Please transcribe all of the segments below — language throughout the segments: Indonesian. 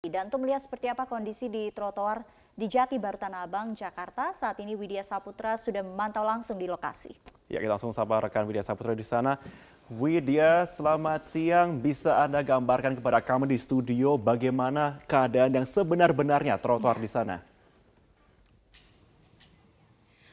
Dan untuk melihat seperti apa kondisi di trotoar di Jati Baru Tanah Abang, Jakarta, saat ini Widya Saputra sudah memantau langsung di lokasi. Ya, kita langsung sapa rekan Widya Saputra di sana. Widya, selamat siang. Bisa Anda gambarkan kepada kami di studio bagaimana keadaan yang sebenar-benarnya trotoar di sana?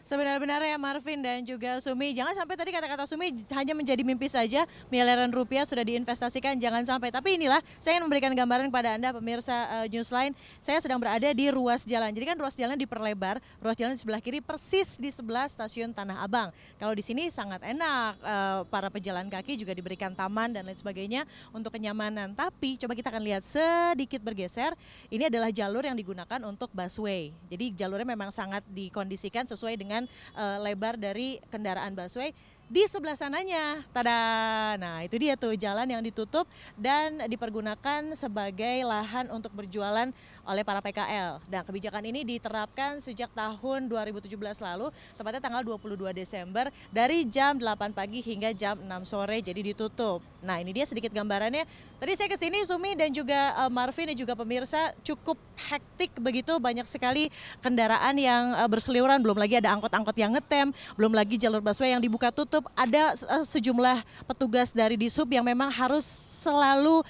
Sebenar-benarnya Marvin dan juga Sumi, jangan sampai tadi kata-kata Sumi hanya menjadi mimpi saja, miliaran rupiah sudah diinvestasikan, jangan sampai. Tapi inilah saya ingin memberikan gambaran kepada Anda pemirsa Newsline, saya sedang berada di ruas jalan. Jadi kan ruas jalan diperlebar, ruas jalan di sebelah kiri persis di sebelah stasiun Tanah Abang. Kalau di sini sangat enak, para pejalan kaki juga diberikan taman dan lain sebagainya untuk kenyamanan. Tapi coba kita akan lihat sedikit bergeser, ini adalah jalur yang digunakan untuk busway. Jadi jalurnya memang sangat dikondisikan sesuai dengan lebar dari kendaraan busway. Di sebelah sananya, tada, nah itu dia tuh jalan yang ditutup dan dipergunakan sebagai lahan untuk berjualan oleh para PKL. Dan kebijakan ini diterapkan sejak tahun 2017 lalu, tepatnya tanggal 22 Desember dari jam 8 pagi hingga jam 6 sore, jadi ditutup. Nah ini dia sedikit gambarannya. Tadi saya ke sini Sumi dan juga Marvin dan juga pemirsa, cukup hektik begitu, banyak sekali kendaraan yang berseliweran, belum lagi ada angkot-angkot yang ngetem, belum lagi jalur busway yang dibuka tutup. Ada sejumlah petugas dari Dishub yang memang harus selalu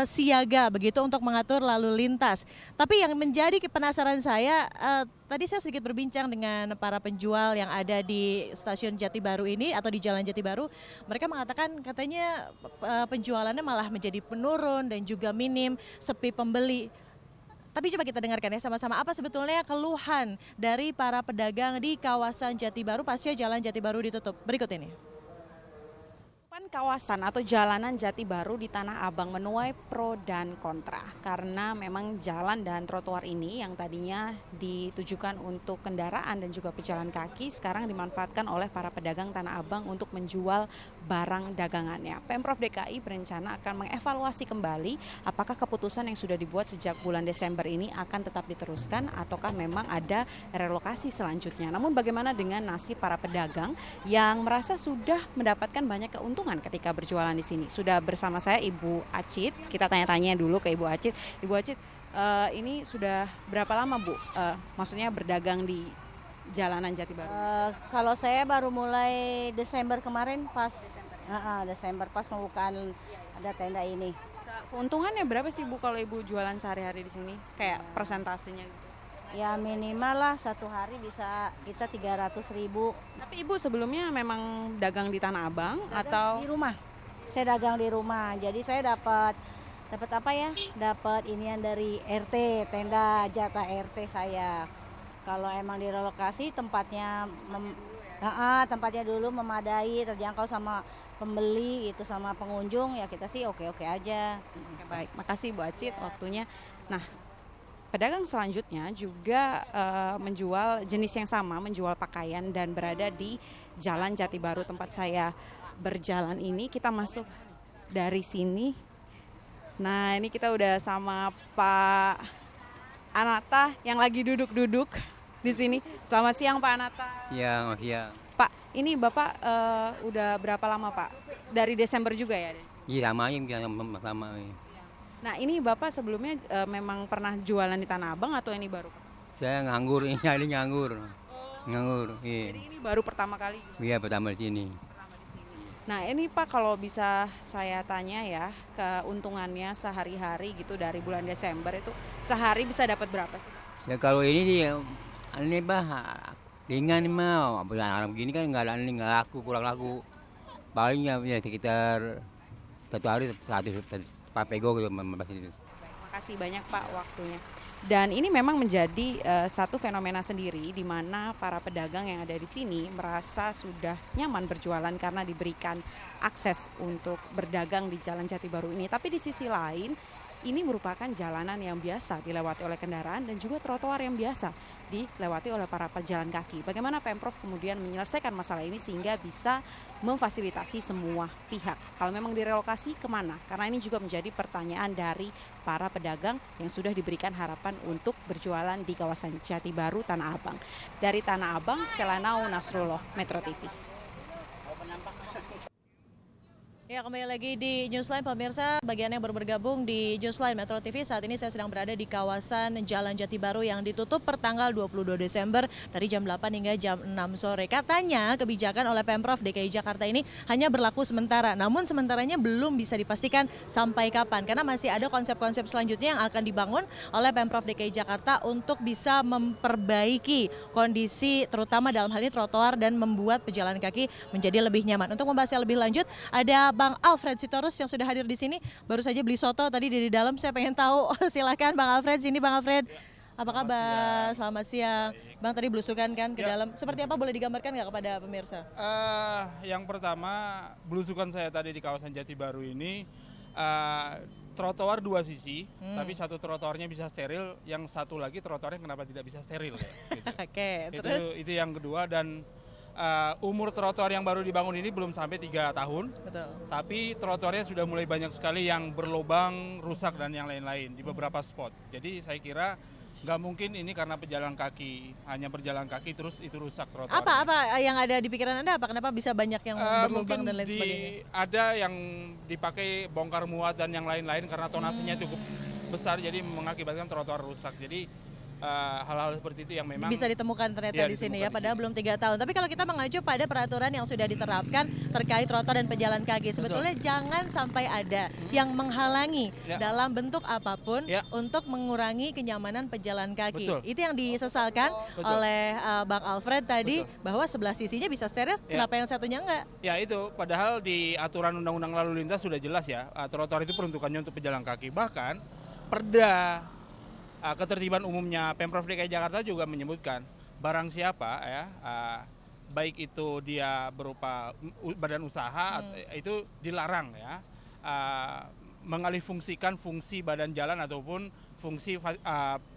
siaga begitu untuk mengatur lalu lintas. Tapi yang menjadi penasaran saya, tadi saya sedikit berbincang dengan para penjual yang ada di stasiun Jati Baru ini atau di Jalan Jati Baru. Mereka mengatakan katanya penjualannya malah menjadi menurun dan juga minim, sepi pembeli. Tapi coba kita dengarkan ya sama-sama apa sebetulnya keluhan dari para pedagang di kawasan Jati Baru pasca Jalan Jati Baru ditutup. Berikut ini. Kawasan atau jalanan Jati Baru di Tanah Abang menuai pro dan kontra karena memang jalan dan trotoar ini yang tadinya ditujukan untuk kendaraan dan juga pejalan kaki sekarang dimanfaatkan oleh para pedagang Tanah Abang untuk menjual barang dagangannya. Pemprov DKI berencana akan mengevaluasi kembali apakah keputusan yang sudah dibuat sejak bulan Desember ini akan tetap diteruskan ataukah memang ada relokasi selanjutnya. Namun bagaimana dengan nasib para pedagang yang merasa sudah mendapatkan banyak keuntungan ketika berjualan di sini? Sudah bersama saya Ibu Acit. Kita tanya-tanya dulu ke Ibu Acit. Ibu Acit, ini sudah berapa lama Bu? Maksudnya berdagang di jalanan Jati Baru? Kalau saya baru mulai Desember kemarin Desember pas pembukaan ada tenda ini. Keuntungannya berapa sih Bu kalau Ibu jualan sehari-hari di sini? Kayak persentasenya gitu? Ya minimal lah satu hari bisa kita 300.000. Tapi Ibu sebelumnya memang dagang di Tanah Abang atau di rumah? Saya dagang di rumah. Jadi saya dapat apa ya? Dapat inian dari RT, tenda jatah RT saya. Kalau emang direlokasi tempatnya tempatnya dulu memadai, terjangkau sama pembeli itu sama pengunjung, ya kita sih oke-oke aja. Oke, baik, makasih Bu Acit waktunya. Nah, pedagang selanjutnya juga menjual jenis yang sama, menjual pakaian dan berada di Jalan Jati Baru tempat saya berjalan ini. Kita masuk dari sini. Nah ini kita udah sama Pak Anata yang lagi duduk-duduk di sini. Selamat siang Pak Anata. Iya, siang. Pak, ini Bapak udah berapa lama Pak? Dari Desember juga ya? Iya, sama. Nah ini Bapak sebelumnya memang pernah jualan di Tanah Abang atau ini baru? saya nganggur, ini nganggur. Nganggur, iya. Jadi ini baru pertama kali? Iya, pertama di sini. Nah ini Pak kalau bisa saya tanya ya, keuntungannya sehari-hari gitu dari bulan Desember itu sehari bisa dapat berapa sih? Ya kalau ini sih, ini ringan mah. Bulan begini kan nggak laku, kurang laku. Palingnya ya sekitar satu hari 100 papego gitu. Makasih banyak Pak waktunya. Dan ini memang menjadi satu fenomena sendiri di mana para pedagang yang ada di sini merasa sudah nyaman berjualan karena diberikan akses untuk berdagang di Jalan Jati Baru ini. Tapi di sisi lain ini merupakan jalanan yang biasa dilewati oleh kendaraan dan juga trotoar yang biasa dilewati oleh para pejalan kaki. Bagaimana Pemprov kemudian menyelesaikan masalah ini sehingga bisa memfasilitasi semua pihak. Kalau memang direlokasi kemana? Karena ini juga menjadi pertanyaan dari para pedagang yang sudah diberikan harapan untuk berjualan di kawasan Jati Baru, Tanah Abang. Dari Tanah Abang, Selanau Nasrullah, Metro TV. Ya, kembali lagi di Newsline pemirsa, bagian yang baru bergabung di Newsline Metro TV. Saat ini saya sedang berada di kawasan Jalan Jati Baru yang ditutup pertanggal 22 Desember dari jam 8 hingga jam 6 sore. Katanya kebijakan oleh Pemprov DKI Jakarta ini hanya berlaku sementara, namun sementaranya belum bisa dipastikan sampai kapan karena masih ada konsep-konsep selanjutnya yang akan dibangun oleh Pemprov DKI Jakarta untuk bisa memperbaiki kondisi terutama dalam hal ini trotoar dan membuat pejalan kaki menjadi lebih nyaman. Untuk membahasnya lebih lanjut ada Bang Alfred Sitorus yang sudah hadir di sini. Baru saja beli soto tadi di dalam, saya pengen tahu. Silakan Bang Alfred, sini Bang Alfred. Apa kabar? Selamat siang. Bang tadi belusukan kan ke dalam. Seperti apa, boleh digambarkan nggak kepada pemirsa? Yang pertama, belusukan saya tadi di kawasan Jati Baru ini, trotoar dua sisi, tapi satu trotoarnya bisa steril, yang satu lagi trotoarnya kenapa tidak bisa steril? Ya, gitu. Oke, terus? Itu yang kedua, dan umur trotoar yang baru dibangun ini belum sampai 3 tahun. Betul. Tapi trotoarnya sudah mulai banyak sekali yang berlubang, rusak dan yang lain-lain di beberapa spot. Jadi saya kira nggak mungkin ini karena pejalan kaki, hanya berjalan kaki terus itu rusak trotoarnya. Apa yang ada di pikiran Anda? Apa kenapa bisa banyak yang berlubang dan lain sebagainya? Ada yang dipakai bongkar muat dan yang lain-lain karena tonasenya cukup besar, jadi mengakibatkan trotoar rusak. Jadi hal-hal seperti itu yang memang bisa ditemukan ternyata di sini ya, padahal belum 3 tahun. Tapi kalau kita mengacu pada peraturan yang sudah diterapkan terkait trotoar dan pejalan kaki, sebetulnya jangan sampai ada yang menghalangi dalam bentuk apapun untuk mengurangi kenyamanan pejalan kaki. Itu yang disesalkan oleh Bang Alfred tadi, bahwa sebelah sisinya bisa steril, kenapa yang satunya enggak? Ya itu, padahal di aturan undang-undang lalu lintas sudah jelas ya, trotoar itu peruntukannya untuk pejalan kaki. Bahkan Perda Ketertiban Umumnya Pemprov DKI Jakarta juga menyebutkan barang siapa ya, baik itu dia berupa badan usaha itu dilarang ya mengalihfungsikan fungsi badan jalan ataupun fungsi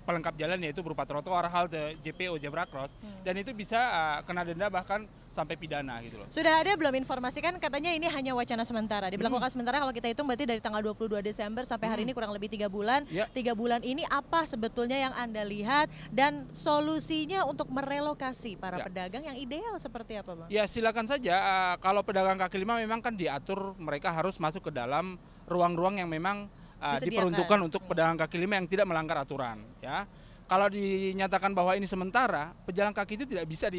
pelengkap jalan, yaitu berupa trotoar, halte, JPO, zebra cross, dan itu bisa kena denda bahkan sampai pidana gitu loh. Sudah ada belum informasi, kan katanya ini hanya wacana sementara, diberlakukan sementara, kalau kita hitung berarti dari tanggal 22 Desember sampai hari ini kurang lebih 3 bulan. 3 bulan ini apa sebetulnya yang Anda lihat dan solusinya untuk merelokasi para pedagang yang ideal seperti apa, Bang? Ya silakan saja, kalau pedagang kaki lima memang kan diatur mereka harus masuk ke dalam ruang-ruang yang memang diperuntukkan untuk pedagang kaki lima yang tidak melanggar aturan ya. Kalau dinyatakan bahwa ini sementara, pejalan kaki itu tidak bisa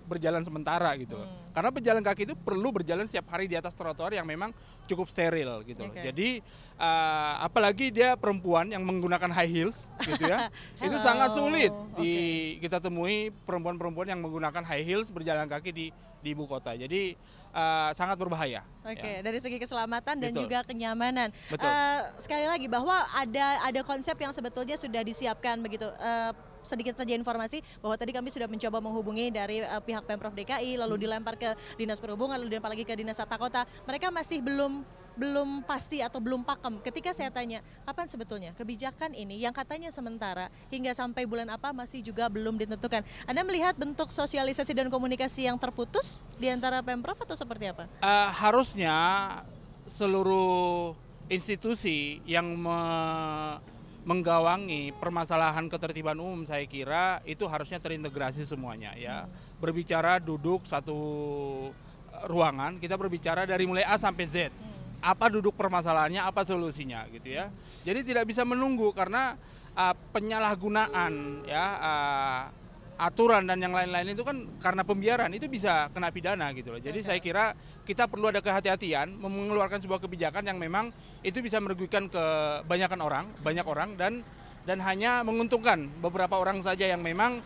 berjalan sementara gitu loh. Karena pejalan kaki itu perlu berjalan setiap hari di atas trotoar yang memang cukup steril gitu loh. Jadi apalagi dia perempuan yang menggunakan high heels gitu ya. Itu sangat sulit kita temui perempuan-perempuan yang menggunakan high heels berjalan kaki di ibu kota. Jadi sangat berbahaya. Dari segi keselamatan dan juga kenyamanan. Sekali lagi bahwa ada konsep yang sebetulnya sudah disiapkan begitu. Sedikit saja informasi bahwa tadi kami sudah mencoba menghubungi dari pihak Pemprov DKI, lalu dilempar ke Dinas Perhubungan, lalu dilempar lagi ke Dinas Tata Kota. Mereka masih belum pasti atau belum pakem. Ketika saya tanya, kapan sebetulnya kebijakan ini yang katanya sementara hingga sampai bulan apa masih juga belum ditentukan. Anda melihat bentuk sosialisasi dan komunikasi yang terputus di antara Pemprov atau seperti apa? Harusnya seluruh institusi yang menggawangi permasalahan ketertiban umum, saya kira itu harusnya terintegrasi semuanya ya. Berbicara duduk satu ruangan, kita berbicara dari mulai A sampai Z. Apa duduk permasalahannya, apa solusinya gitu ya. Jadi tidak bisa menunggu karena penyalahgunaan ya aturan dan yang lain-lain itu kan karena pembiaran itu bisa kena pidana gitu loh. Jadi saya kira kita perlu ada kehati-hatian mengeluarkan sebuah kebijakan yang memang itu bisa merugikan banyak orang dan hanya menguntungkan beberapa orang saja yang memang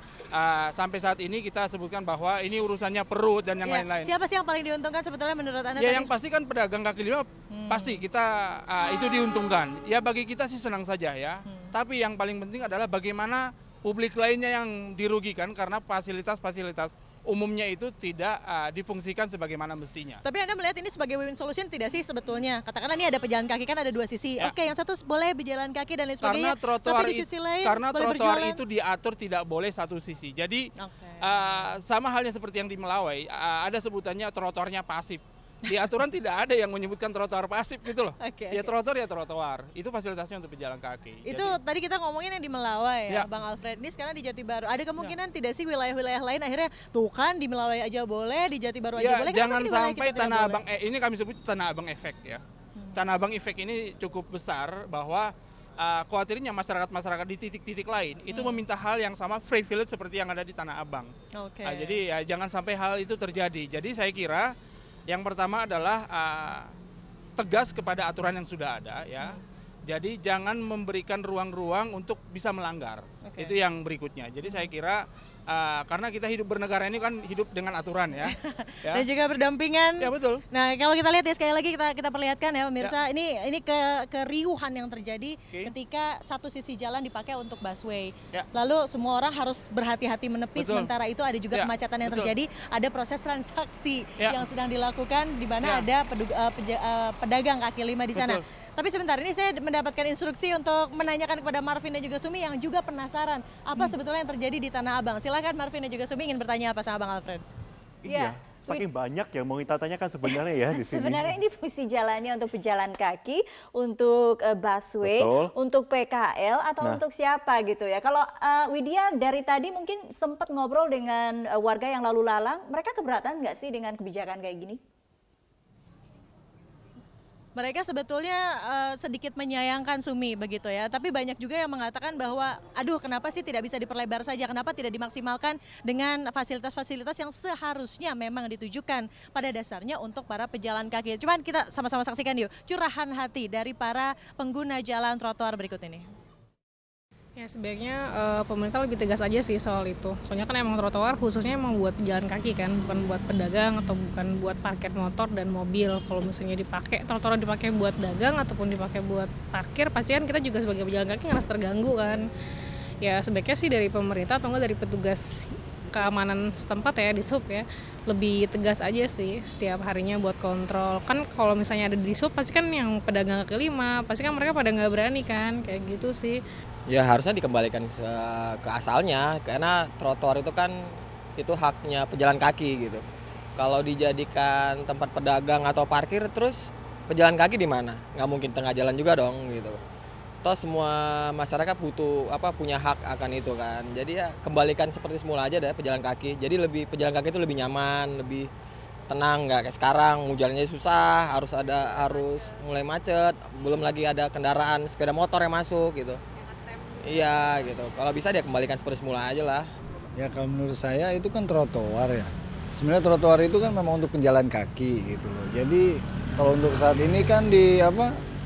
sampai saat ini kita sebutkan bahwa ini urusannya perut dan yang lain-lain. Siapa sih yang paling diuntungkan sebetulnya menurut Anda? Ya tadi? Yang pasti kan pedagang kaki lima pasti kita itu diuntungkan. Ya bagi kita sih senang saja ya. Tapi yang paling penting adalah bagaimana publik lainnya yang dirugikan karena fasilitas-fasilitas umumnya itu tidak difungsikan sebagaimana mestinya. Tapi Anda melihat ini sebagai win solution tidak sih sebetulnya? Katakanlah ini ada pejalan kaki kan ada 2 sisi. Oke, yang satu boleh berjalan kaki dan lain sebagainya. Tapi di sisi lain karena boleh trotoar berjalan. itu diatur tidak boleh satu sisi. Jadi sama halnya seperti yang di Melawai, ada sebutannya trotoarnya pasif. Di aturan tidak ada yang menyebutkan trotoar pasif gitu loh. Ya Oke. trotoar ya trotoar. Itu fasilitasnya untuk pejalan kaki. Itu Jadi, tadi kita ngomongin yang di Melawai ya, Ya. Bang Alfred. Ini sekarang di Jati Baru. Ada kemungkinan tidak sih wilayah-wilayah lain akhirnya tuh kan di Melawai aja boleh, di Jati Baru aja ya boleh. Kenapa jangan di wilayah sampai kita tidak Tanah boleh? Abang ini kami sebut Tanah Abang efek ya. Tanah Abang efek ini cukup besar bahwa khawatirnya masyarakat-masyarakat di titik-titik lain itu meminta hal yang sama privilege seperti yang ada di Tanah Abang. Oke. Jadi ya jangan sampai hal itu terjadi. Jadi saya kira yang pertama adalah tegas kepada aturan yang sudah ada ya. Jadi jangan memberikan ruang-ruang untuk bisa melanggar. Oke. Itu yang berikutnya. Jadi saya kira karena kita hidup bernegara ini kan hidup dengan aturan ya. Dan juga berdampingan. Ya betul. Nah, kalau kita lihat ya sekali lagi kita perlihatkan ya pemirsa, ini keriuhan yang terjadi ketika satu sisi jalan dipakai untuk busway. Ya. Lalu semua orang harus berhati-hati menepi, Betul. sementara itu ada juga Ya, kemacetan yang betul. terjadi, ada proses transaksi Ya. yang sedang dilakukan di mana Ya. ada pedagang kaki lima di sana. Betul. Tapi sebentar, ini saya mendapatkan instruksi untuk menanyakan kepada Marvin dan juga Sumi yang juga penasaran apa sebetulnya yang terjadi di Tanah Abang. Silakan Marvin dan juga Sumi ingin bertanya apa sama Bang Alfred. Iya, saking banyak yang mau kita tanyakan sebenarnya ya di sini. Sebenarnya ini fungsi jalannya untuk pejalan kaki, untuk busway, Betul. untuk PKL atau Nah. untuk siapa gitu ya. Kalau Widya dari tadi mungkin sempat ngobrol dengan warga yang lalu lalang, mereka keberatan nggak sih dengan kebijakan kayak gini? Mereka sebetulnya sedikit menyayangkan Sumi begitu ya, tapi banyak juga yang mengatakan bahwa aduh kenapa sih tidak bisa diperlebar saja, kenapa tidak dimaksimalkan dengan fasilitas-fasilitas yang seharusnya memang ditujukan pada dasarnya untuk para pejalan kaki. Cuman kita sama-sama saksikan yuk curahan hati dari para pengguna jalan trotoar berikut ini. Ya sebaiknya pemerintah lebih tegas aja sih soal itu. Soalnya kan emang trotoar khususnya emang buat pejalan kaki kan, bukan buat pedagang atau bukan buat parkir motor dan mobil. Kalau misalnya dipakai trotoar dipakai buat dagang ataupun dipakai buat parkir, pasti kan kita juga sebagai pejalan kaki ngerasa terganggu kan. Ya sebaiknya sih dari pemerintah atau enggak dari petugas keamanan setempat ya di sub ya, lebih tegas aja sih setiap harinya buat kontrol. Kan kalau misalnya ada di sub pasti kan yang pedagang kaki lima, pasti kan mereka pada nggak berani kan, kayak gitu sih. Ya harusnya dikembalikan ke asalnya, karena trotoar itu kan itu haknya pejalan kaki gitu. Kalau dijadikan tempat pedagang atau parkir, terus pejalan kaki di mana? Nggak mungkin tengah jalan juga dong gitu. Toh semua masyarakat punya hak akan itu kan. Jadi ya kembalikan seperti semula aja deh pejalan kaki. Jadi pejalan kaki itu lebih nyaman, lebih tenang, nggak kayak sekarang jalannya susah, harus mulai macet, belum lagi ada kendaraan sepeda motor yang masuk gitu. Iya gitu. Kalau bisa dia kembalikan seperti semula aja lah. Ya kalau menurut saya itu kan trotoar ya. Sebenarnya trotoar itu kan memang untuk penjalan kaki gitu loh. Jadi kalau untuk saat ini kan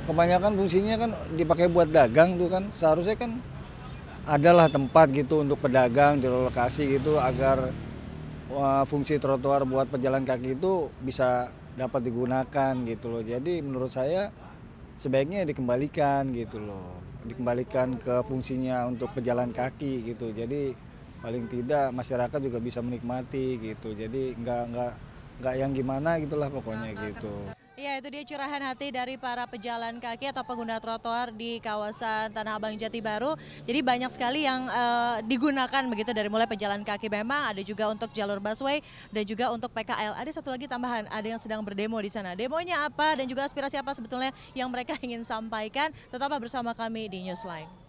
kebanyakan fungsinya kan dipakai buat dagang tuh kan. Seharusnya kan adalah tempat gitu untuk pedagang di lokasi gitu agar fungsi trotoar buat pejalan kaki itu bisa dapat digunakan gitu loh. Jadi menurut saya sebaiknya dikembalikan gitu loh. Dikembalikan ke fungsinya untuk pejalan kaki gitu. Jadi paling tidak masyarakat juga bisa menikmati gitu. Jadi nggak yang gimana gitulah pokoknya gitu. Ya, itu dia curahan hati dari para pejalan kaki atau pengguna trotoar di kawasan Tanah Abang Jati Baru. Jadi banyak sekali yang digunakan begitu dari mulai pejalan kaki memang, ada juga untuk jalur busway dan juga untuk PKL. Ada satu lagi tambahan, ada yang sedang berdemo di sana. Demonya apa dan juga aspirasi apa sebetulnya yang mereka ingin sampaikan? Tetaplah bersama kami di Newsline.